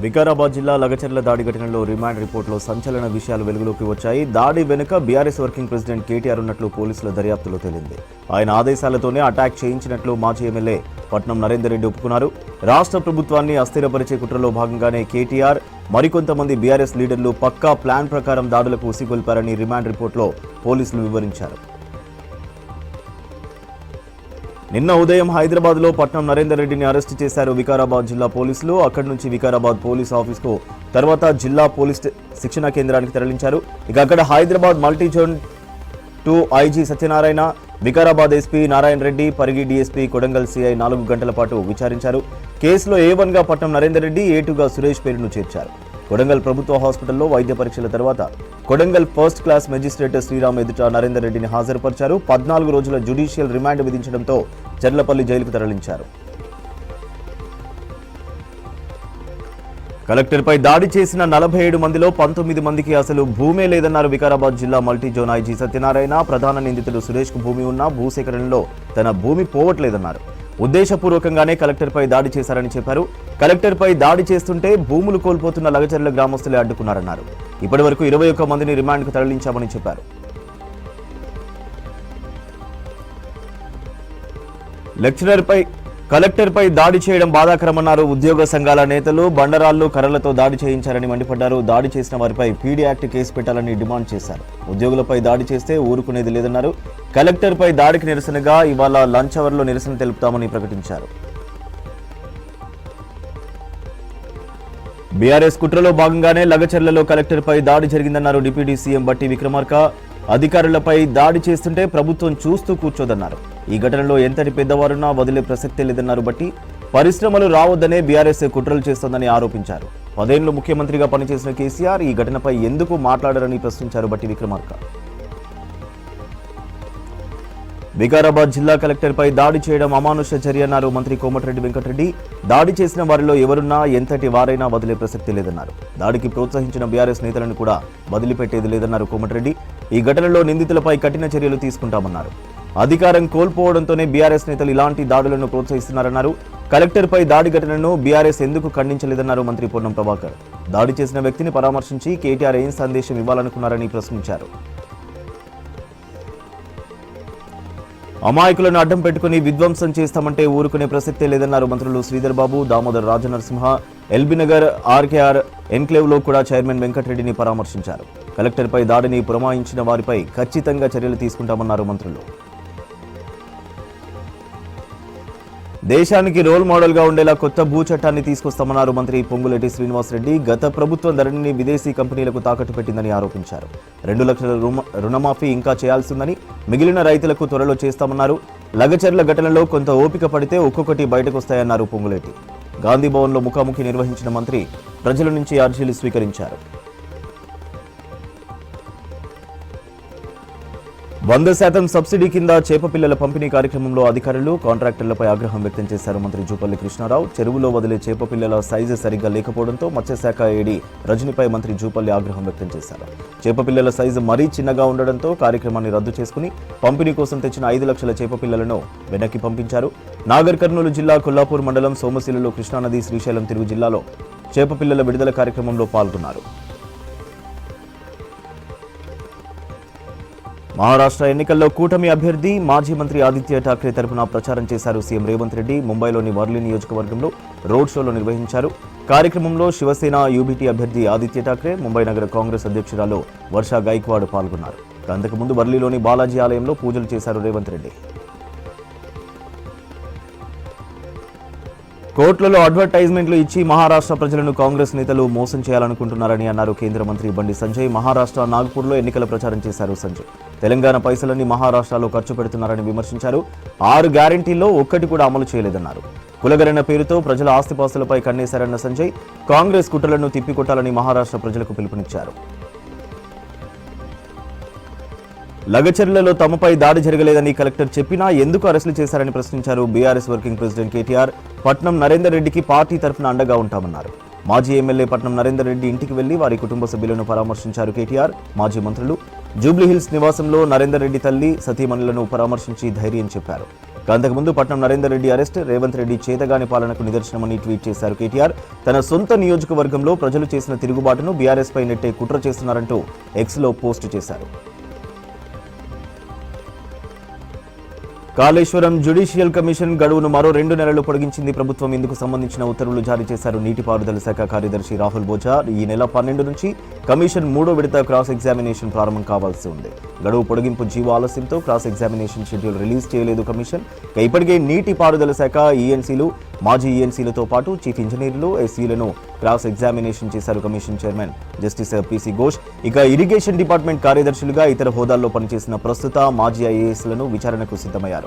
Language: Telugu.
వికారాబాద్ జిల్లా లగచర్ల దాడి ఘటనలో రిమాండ్ రిపోర్టులో సంచలన విషయాలు వెలుగులోకి వచ్చాయి. దాడి వెనుక బీఆర్ఎస్ వర్కింగ్ ప్రెసిడెంట్ కేటీఆర్ ఉన్నట్లు పోలీసుల దర్యాప్తులో తేలింది. ఆయన ఆదేశాలతోనే అటాక్ చేయించినట్లు మాజీ ఎమ్మెల్యే పట్నం నరేందర్ రెడ్డి ఒప్పుకున్నారు. రాష్ట్ర ప్రభుత్వాన్ని అస్థిరపరిచే కుట్రలో భాగంగానే కేటీఆర్ మరికొంతమంది బీఆర్ఎస్ లీడర్లు పక్కా ప్లాన్ ప్రకారం దాడులకు ఉసిగొల్పారని రిమాండ్ రిపోర్టులో పోలీసులు వివరించారు. నిన్న ఉదయం హైదరాబాద్లో పట్నం నరేందర్ రెడ్డిని అరెస్టు చేశారు వికారాబాద్ జిల్లా పోలీసులు. అక్కడి నుంచి వికారాబాద్ పోలీస్ ఆఫీస్కు తర్వాత జిల్లా పోలీస్ శిక్షణా కేంద్రానికి తరలించారు. ఇక అక్కడ Hyderabad multi zone 2 IG Satyanarayana, Vikarabad SP Narayana Reddy, Parigi DSP Kodangal CI 4 గంటల పాటు విచారించారు. కేసులో A1గా పట్నం నరేందర్ రెడ్డి, A2గా సురేష్ పేరును చేర్చారు. కొడంగల్ ప్రభుత్వ హాస్పిటల్లో వైద్య పరీక్షల తర్వాత Kodangal first class magistrate Sriram ఎదుట నరేందర్ రెడ్డిని హాజరుపరిచారు. 14 రోజుల జ్యుడిషియల్ రిమాండ్ విధించడంతో చర్లపల్లి జైలుకు తరలించారు. కలెక్టర్పై దాడి చేసిన 47 మందిలో 19 మందికి అసలు భూమే లేదన్నారు వికారాబాద్ జిల్లా మల్టీ జోన్ ఐజీ సత్యనారాయణ. ప్రధాన నిందితుడు సురేష్కు భూమి ఉన్నా భూసేకరణలో తన భూమి పోవట్లేదన్నారు. ఉద్దేశపూర్వకంగానే కలెక్టర్పై దాడి చేశారని చెప్పారు. కలెక్టర్పై దాడి చేస్తుంటే భూములు కోల్పోతున్న లగచర్ల గ్రామస్తులే అడ్డుకున్నారన్నారు. ఇప్పటి వరకు 21 మందిని రిమాండ్కు తరలించామని చెప్పారు. కలెక్టర్పై దాడి చేయడం బాధాకరమన్నారు. ఉద్యోగ సంఘాల నేతలు బండరాళ్లు కర్రలతో దాడి చేయించారని మండిపడ్డారు. దాడి చేసిన వారిపై పీడీ యాక్ట్ కేసు పెట్టాలని డిమాండ్ చేశారు. ఉద్యోగులపై దాడి చేస్తే ఊరుకునేది లేదన్నారు. కలెక్టర్పై దాడికి నిరసనగా ఇవాళ లంచ్ అవర్లో నిరసన తెలుపుతామని ప్రకటించారు. బీఆర్ఎస్ కుట్రలో భాగంగానే లగచర్లలో కలెక్టర్పై దాడి జరిగిందన్నారు డిప్యూటీ సీఎం బట్టి విక్రమార్క. అధికారులపై దాడి చేస్తుంటే ప్రభుత్వం చూస్తూ కూర్చోదన్నారు. ఈ ఘటనలో ఎంతటి పెద్దవారున్నా వదిలే ప్రసక్తే లేదన్నారు బట్టి. పరిశ్రమలు రావద్దనే బీఆర్ఎస్ కుట్రలు చేస్తోందని ఆరోపించారు. 10 ఏళ్లు ముఖ్యమంత్రిగా పనిచేసిన కేసీఆర్ ఈ ఘటనపై ఎందుకు మాట్లాడారని ప్రశ్నించారు బట్టి విక్రమార్క. వికారాబాద్ జిల్లా కలెక్టర్పై దాడి చేయడం అమానుష చర్య అన్నారు మంత్రి కోమటిరెడ్డి వెంకటరెడ్డి. దాడి చేసిన వారిలో ఎవరున్నా ఎంతటి వారైనా వదిలే ప్రసక్తి లేదన్నారు. దాడికి ప్రోత్సహించిన బీఆర్ఎస్ నేతలను కూడా వదిలిపెట్టేది లేదన్నారు కోమటిరెడ్డి. ఈ ఘటనలో నిందితులపై కఠిన చర్యలు తీసుకుంటామన్నారు. అధికారం కోల్పోవడంతోనే బీఆర్ఎస్ నేతలు ఇలాంటి దాడులను ప్రోత్సహిస్తున్నారన్నారు. కలెక్టర్పై దాడి ఘటనను బీఆర్ఎస్ ఎందుకు ఖండించలేదన్నారు మంత్రి పొన్నం ప్రభాకర్. దాడి చేసిన వ్యక్తిని పరామర్శించి కేటీఆర్ ఏం సందేశం ఇవ్వాలనుకున్నారని ప్రశ్నించారు. అమాయకులను అడ్డం పెట్టుకుని విధ్వంసం చేస్తామంటే ఊరుకునే ప్రసక్తే లేదన్నారు మంత్రులు శ్రీధర్ బాబు, దామోదర్ రాజనరసింహ. ఎల్బీనగర్ ఆర్కేఆర్ ఎన్క్లేవ్లో కూడా చైర్మన్ వెంకటరెడ్డిని పరామర్శించారు. కలెక్టర్పై దాడిని పురమాయించిన వారిపై ఖచ్చితంగా చర్యలు తీసుకుంటామన్నారు మంత్రులు. దేశానికి రోల్ మోడల్గా ఉండేలా కొత్త భూ చట్టాన్ని తీసుకొస్తామన్నారు మంత్రి పొంగులేటి శ్రీనివాసరెడ్డి. గత ప్రభుత్వం ధరణిని విదేశీ కంపెనీలకు తాకట్టు పెట్టిందని ఆరోపించారు. 2 లక్షల రుణమాఫీ ఇంకా చేయాల్సిందని, మిగిలిన రైతులకు త్వరలో చేస్తామన్నారు. లగచర్ల ఘటనలో కొంత ఓపిక పడితే ఒక్కొక్కటి బయటకొస్తాయన్నారు పొంగులేటి. గాంధీభవన్లో ముఖాముఖి నిర్వహించిన మంత్రి ప్రజల నుంచి అర్జీలు స్వీకరించారు. 100% సబ్సిడీ కింద చేపపిల్లల పంపిణీ కార్యక్రమంలో అధికారులు, కాంట్రాక్టర్లపై ఆగ్రహం వ్యక్తం చేశారు మంత్రి జూపల్లి కృష్ణారావు. చెరువులో వదిలే చేపపిల్లల సైజు సరిగ్గా లేకపోవడంతో మత్స్యశాఖ ఏడీ రజనిపై మంత్రి జూపల్లి ఆగ్రహం వ్యక్తం చేశారు. చేపపిల్లల సైజు మరీ చిన్నగా ఉండడంతో కార్యక్రమాన్ని రద్దు చేసుకుని పంపిణీ కోసం తెచ్చిన 5 లక్షల చేపపిల్లలను వెనక్కి పంపించారు. నాగర్ కర్నూలు జిల్లా కొల్లాపూర్ మండలం సోమశిలలో కృష్ణానది, శ్రీశైలం తిరుగు జిల్లాలో చేపపిల్లల విడుదల కార్యక్రమంలో పాల్గొన్నారు. మహారాష్ట్ర ఎన్నికల్లో కూటమి అభ్యర్థి మాజీ మంత్రి ఆదిత్య ఠాక్రే తరపున ప్రచారం చేశారు సీఎం రేవంత్ రెడ్డి. ముంబైలోని వర్లీ నియోజకవర్గంలో రోడ్ షోలో నిర్వహించారు. కార్యక్రమంలో శివసేన యూబీటీ అభ్యర్థి ఆదిత్య ఠాక్రే, ముంబై నగర కాంగ్రెస్ అధ్యక్షురాలు వర్షా గైక్వాడ్ పాల్గొన్నారు. అంతకుముందు వర్లీలోని బాలాజీ ఆలయంలో పూజలు చేశారు రేవంత్ రెడ్డి. కోట్లలో అడ్వర్టైజ్మెంట్లు ఇచ్చి మహారాష్ట్ర ప్రజలను కాంగ్రెస్ నేతలు మోసం చేయాలనుకుంటున్నారని అన్నారు కేంద్ర మంత్రి బండి సంజయ్. మహారాష్ట్ర నాగ్పూర్లో ఎన్నికల ప్రచారం చేశారు సంజయ్. తెలంగాణ పైసలన్నీ మహారాష్ట్రలో ఖర్చు పెడుతున్నారని విమర్శించారు. 6 గ్యారంటీల్లో ఒక్కటి కూడా అమలు చేయలేదన్నారు. కులగణన పేరుతో ప్రజల ఆస్తిపాస్తులపై కన్నేశారన్న సంజయ్ కాంగ్రెస్ కుట్రలను తిప్పికొట్టాలని మహారాష్ట్ర ప్రజలకు పిలుపునిచ్చారు. లగచర్లలో తమపై దాడి జరగలేదని కలెక్టర్ చెప్పినా ఎందుకు అరెస్టులు చేశారని ప్రశ్నించారు BRS working president KTR. Patnam Narender రెడ్డికి పార్టీ తరఫున అండగా ఉంటామన్నారు. మాజీ ఎమ్మెల్యే పట్నం నరేందర్ రెడ్డి ఇంటికి వెళ్లి వారి కుటుంబ సభ్యులను పరామర్శించారు కేటీఆర్. మాజీ మంత్రులు జూబ్లీహిల్స్ నివాసంలో నరేందర్ రెడ్డి తల్లి, సతీమణులను పరామర్శించి ధైర్యం చెప్పారు. అంతకుముందు పట్నం నరేందర్ రెడ్డి అరెస్ట్ రేవంత్ రెడ్డి చేతగాని పాలనకు నిదర్శనమని ట్వీట్ చేశారు కేటీఆర్. తన సొంత నియోజకవర్గంలో ప్రజలు చేసిన తిరుగుబాటును బీఆర్ఎస్ పై నెట్టే కుట్ర చేస్తున్నారంటూ ఎక్స్లో పోస్టు చేశారు. కాళేశ్వరం జ్యుడిషియల్ కమిషన్ గడువును మరో 2 నెలలు పొడిగించింది ప్రభుత్వం. ఇందుకు సంబంధించిన ఉత్తర్వులు జారీ చేశారు నీటిపారుదల శాఖ కార్యదర్శి రాహుల్ బోజా. ఈ నెల 12 నుంచి కమిషన్ 3వ విడత క్రాస్ ఎగ్జామినేషన్ ప్రారంభం కావాల్సి ఉంది. గడువు పొడిగింపు జీవో ఆలస్యంతో క్రాస్ ఎగ్జామినేషన్ షెడ్యూల్ రిలీజ్ చేయలేదు కమిషన్. ఇప్పటికే నీటిపారుదల శాఖ ఈఎన్సీలు, మాజీ ఈఎన్సీలతో పాటు చీఫ్ ఇంజనీర్లు, ఎస్సీలను క్రాస్ ఎగ్జామినేషన్ చేశారు commission chairman justice PC Ghosh. Irrigation department కార్యదర్శులుగా ఇతర హోదాల్లో పనిచేసిన ప్రస్తుత, మాజీ ఐఏఎస్లను విచారణకు సిద్ధమయ్యారు.